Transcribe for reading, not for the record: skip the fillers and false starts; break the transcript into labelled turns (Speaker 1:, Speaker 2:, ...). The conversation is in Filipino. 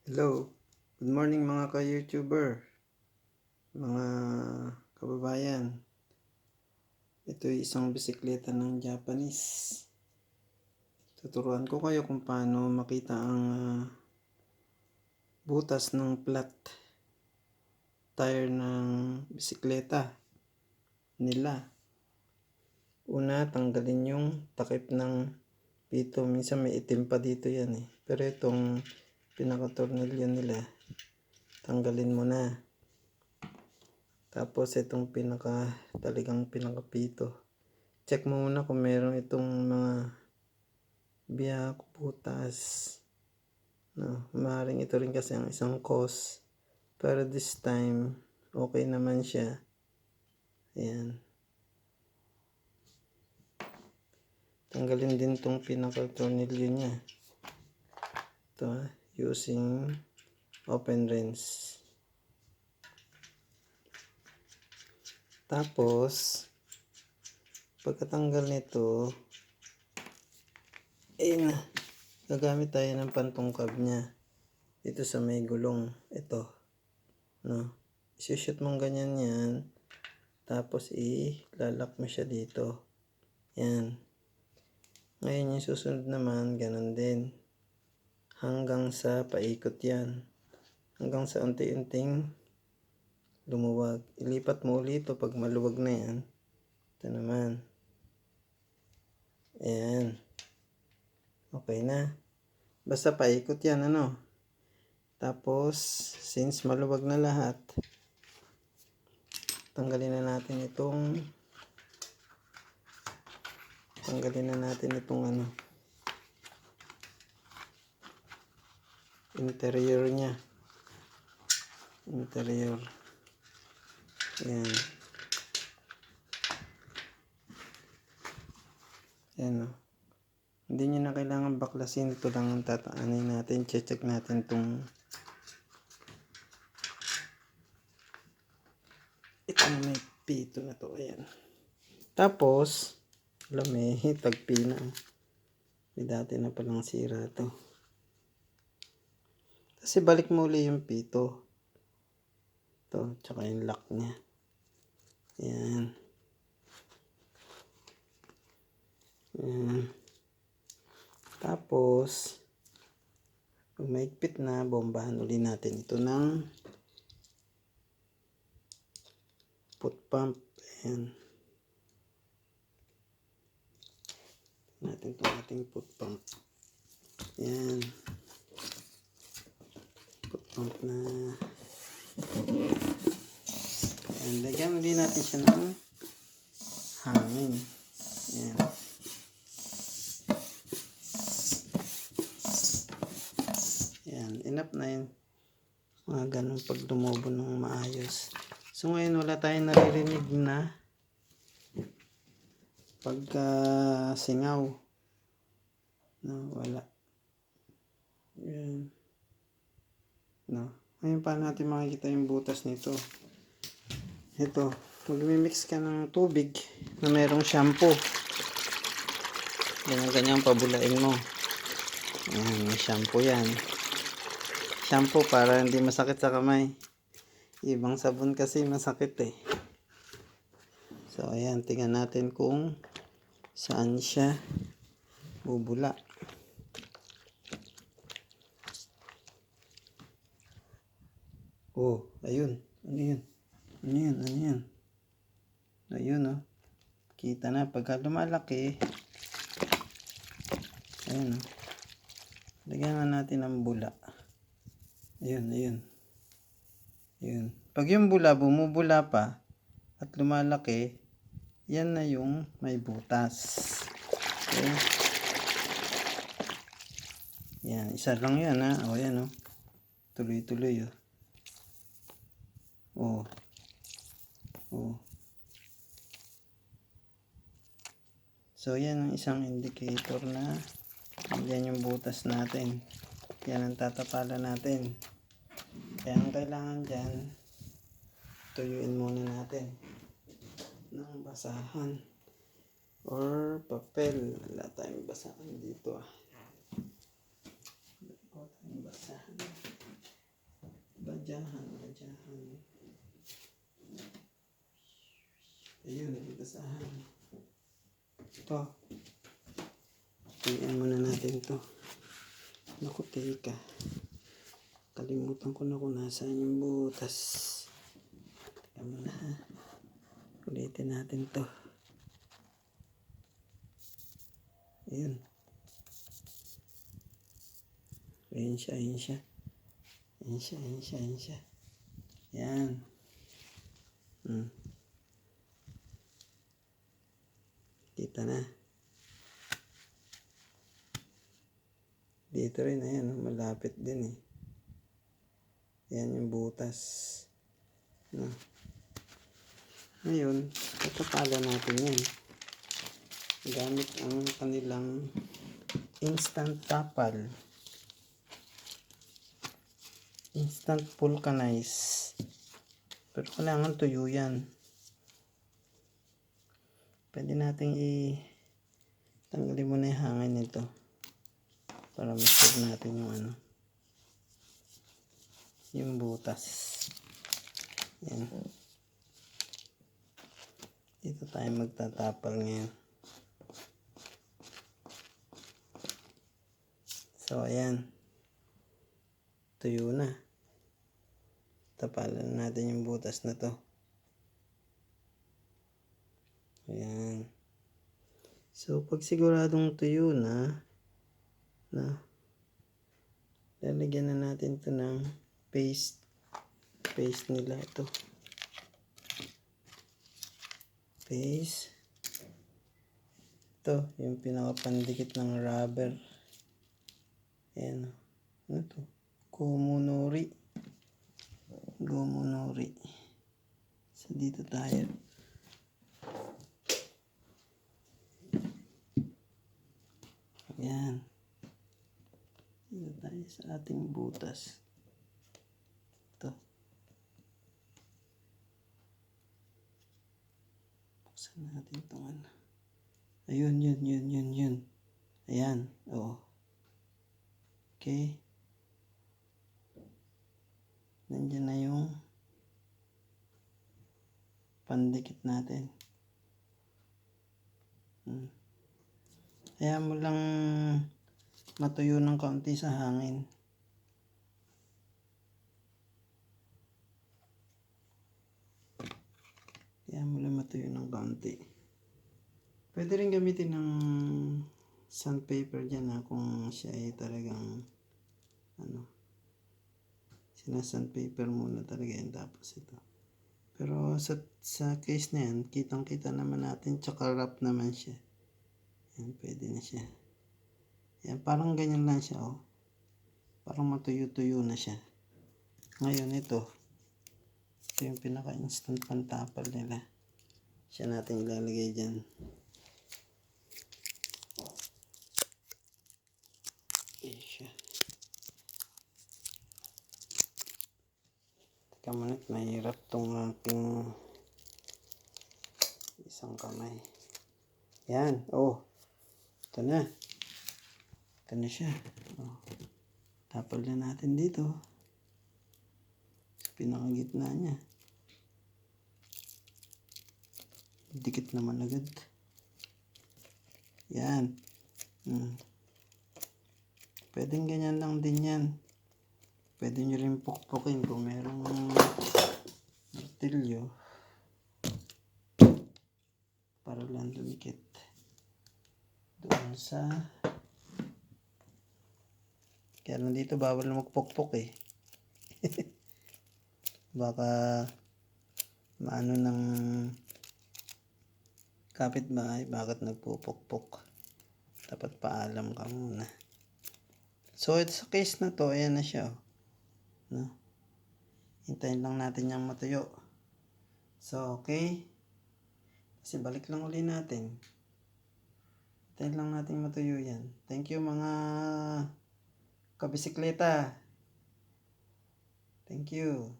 Speaker 1: Hello, good morning mga ka-YouTuber, mga kababayan. Ito ay isang bisikleta ng Japanese. Tuturuan ko kayo kung paano makita ang butas ng flat tire ng bisikleta nila. Una, tanggalin yung takip ng pito. Minsan may itim pa dito yan eh. Pero itong pinaka-tornilyo nila, tanggalin mo na. Tapos itong talagang pinakapito. Check mo muna kung meron itong mga biyak, butas. No, maaaring ito rin kasi ang isang cause. Pero this time, okay naman siya. Ayan. Tanggalin din itong pinaka-tornilyo niya. Ito, using open wrench. Tapos, pagkatanggal nito, gagamit tayo ng pantungkab niya. Dito sa may gulong, ito. No? Isushoot mong ganyan yan. Tapos, ilalak mo siya dito. Yan. Ngayon, yung susunod naman, ganun din. Hanggang sa paikot yan. Hanggang sa unti-unting lumuwag. Ilipat mo ulit ito pag maluwag na yan. Ito naman. Ayan. Okay na. Basta paikot yan, ano. Tapos, since maluwag na lahat, tanggalin na natin itong interior niya. Interior. Ayan. Ayan o. Hindi nyo na kailangan baklasin. Ito lang ang tataanin natin. Check natin itong na may pito na to. Ayan. Tapos, may tagpi na. May dati na palang sira to. Kasi balik mo ulit yung pito. Ito, tsaka yung lock niya. Ayan. Ayan. Tapos, pag maigpit na, bombahan ulit natin ito ng foot pump. Ayan. Natin itong ating foot pump. Ayan. Foot pump na. Ayan. Lagyan ulit natin siya ng hangin. Ayan. Ayan. Enough na yun. Mga ganun pag lumobo ng maayos. So ngayon wala tayong naririnig na pagka singaw. No, wala. Ayan. No. Ngayon pa natin makikita yung butas nito. Ito, mag-mix ka ng tubig na merong shampoo. Ganyan pabulain mo. Ayan, may shampoo yan. Shampoo para hindi masakit sa kamay. Ibang sabon kasi masakit eh. So ayan, tingnan natin kung saan siya bubula. Oh, ayun. Ano yun? Ano yun? Ano yun? Ayun oh. Kita na pagka lumalaki. Ayun oh. Lagyan na natin ng bula. Ayun, ayun. Ayun. Pag yung bula, bumubula pa at lumalaki, yan na yung may butas. Okay. Yan, isa lang yan ha. O yan oh. Tuloy-tuloy oh. Oh. Oh. So yan ang isang indicator na yan yung butas natin. Yan ang tatapalan natin. Kaya ang kailangan dyan, tuyuin muna natin ng basahan or papel. Wala tayong basahan dito ah. Wala tayong basahan. radyahan. Ayun, nagbasahan. Ito. Tingnan muna natin to. Naku, teka. Kalimutan ko na kung nasaan yung butas. Teka muna ha. Ulitin natin to. Ayun. Ayun siya. Yan. Kita na. Dito rin, ayan, malapit din eh. Yan yung butas. No. Ngayon, tatapala natin yan. Gamit ang kanilang instant tapal. Instant vulcanize. Pero kailangan tuyo yan. Pwede natin tanggalin muna yung hangin nito. Para ma-save natin yung yung butas. Yan. Dito tayo magtatapal ngayon. So, ayan. Tuyo na. Tapalan natin yung butas na to. Ayan. So, pag siguradong tuyo na, lalagyan na natin to ng paste nila ito. Paste. Ito, yung pinakapandikit ng rubber. Ayan. Ano to? Gomu-nori. So, dito tayo. Ayan. Dito tayo sa ating butas. Ito. Buksan natin itong Ayun, yun. Ayan, oo. Okay. Nandiyan na yung pandikit natin. Kaya mo lang matuyo ng kaunti sa hangin. Pwede rin gamitin ng sandpaper dyan kung siya ay talagang sinasandpaper muna talaga yan tapos ito. Pero sa case na yan, kitang-kita naman natin tsaka wrap naman siya. Yan, pwede na siya. Yan, parang ganyan lang siya Parang matuyo-tuyo na siya. Ngayon ito yung pinaka-instant pantapal nila. Siya natin ilalagay dyan. Siya. Teka muna, mahirap tong aking isang kamay. Yan, ito na. Ito na siya. Tapal na natin dito. Sa pinakagitna niya. Dikit naman agad. Yan. Pwedeng ganyan lang din yan. Pwede nyo rin pukpukin kung merong martilyo. Para lang lumikit. Doon sa... Kaya nandito bawal na magpukpok eh. Baka maano ng kapitbahay bakit nagpupukpok. Dapat paalam ka muna. So, sa case na to, ayan na siya. Hintayin lang natin yung matuyo. So, okay. Kasi balik lang uli natin. Hintayin lang natin matuyo yan. Thank you mga kabisikleta. Thank you.